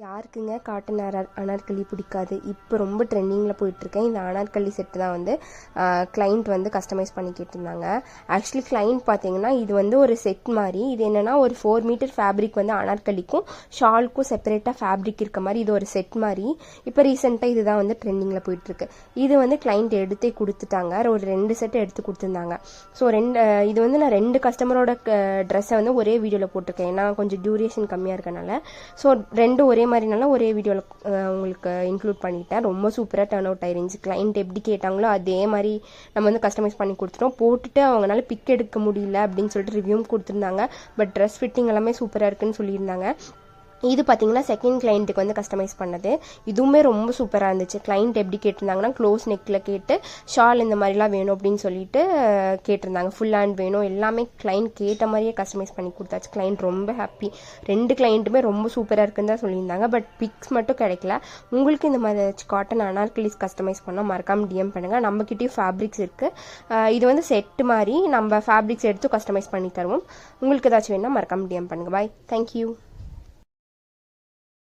யாருக்குங்க cotton Anarkali பிடிக்காது? இப்போ ரொம்ப ட்ரெண்டிங்கில் போயிட்டுருக்கேன் இந்த அனார்கலி செட்டு தான் வந்து கிளைண்ட் வந்து கஸ்டமைஸ் பண்ணி கேட்டிருந்தாங்க. ஆக்சுவலி கிளைண்ட் பார்த்தீங்கன்னா இது வந்து ஒரு செட் மாதிரி. இது என்னென்னா ஒரு 4 மீட்டர் ஃபேப்ரிக் வந்து அனார்கலிக்கும் ஷாலுக்கும் செப்பரேட்டாக ஃபேப்ரிக் இருக்க மாதிரி இது ஒரு செட் மாதிரி. இப்போ ரீசெண்டாக இதுதான் வந்து ட்ரெண்டிங்கில் போயிட்டுருக்கு. இது வந்து கிளைண்ட் எடுத்தே கொடுத்துட்டாங்க. ஒரு 2 செட்டு எடுத்து கொடுத்துருந்தாங்க. ஸோ இது வந்து நான் 2 கஸ்டமரோட ட்ரெஸ்ஸை வந்து ஒரே வீடியோவில் போட்டிருக்கேன். ஏன்னா கொஞ்சம் டியூரேஷன் கம்மியாக இருக்கனால. ஸோ 2 ஒரே மாதிரினால ஒரே வீடியோவில் உங்களுக்கு இன்க்ளூட் பண்ணிட்டேன். ரொம்ப சூப்பராக டர்ன் அவுட் ஆயிருந்துச்சு. கிளைண்ட் எப்படி கேட்டாங்களோ அதே மாதிரி நம்ம வந்து கஸ்டமைஸ் பண்ணி கொடுத்துட்டோம். போட்டுட்டு அவங்களால பிக் எடுக்க முடியல அப்படின்னு சொல்லிட்டு ரிவ்யூவும் கொடுத்துருந்தாங்க. பட் ட்ரெஸ் ஃபிட்டிங் எல்லாமே சூப்பராக இருக்குன்னு சொல்லியிருந்தாங்க. இது பார்த்தீங்கன்னா செகண்ட் கிளைண்ட்டுக்கு வந்து கஸ்டமைஸ் பண்ணது. இதுவுமே ரொம்ப சூப்பராக இருந்துச்சு. கிளைண்ட் எப்படி கேட்டிருந்தாங்கன்னா க்ளோஸ் நெக்கில் கேட்டு ஷால் இந்த மாதிரிலாம் வேணும் அப்படின்னு சொல்லிட்டு கேட்டிருந்தாங்க. ஃபுல் ஹேண்ட் வேணும் எல்லாமே கிளைண்ட் கேட்ட மாதிரியே கஸ்டமைஸ் பண்ணி கொடுத்தாச்சு. கிளைண்ட் ரொம்ப ஹாப்பி. 2 கிளைண்ட்டுமே ரொம்ப சூப்பராக இருக்குன்னு தான் சொல்லியிருந்தாங்க. பட் பிக்ஸ் மட்டும் கிடைக்கல. உங்களுக்கு இந்த மாதிரி ஏதாச்சும் காட்டன் அனார்கலிஸ் கஸ்டமைஸ் பண்ணால் மறக்காமல் டிஎம் பண்ணுங்கள். நம்மக்கிட்டேயும் ஃபேப்ரிக்ஸ் இருக்குது. இது வந்து செட்டு மாதிரி நம்ம ஃபேப்ரிக்ஸ் எடுத்து கஸ்டமைஸ் பண்ணி தருவோம். உங்களுக்கு ஏதாச்சும் வேணுன்னா மறக்காமல் டிஎம் பண்ணுங்கள். பாய், தேங்க்யூ.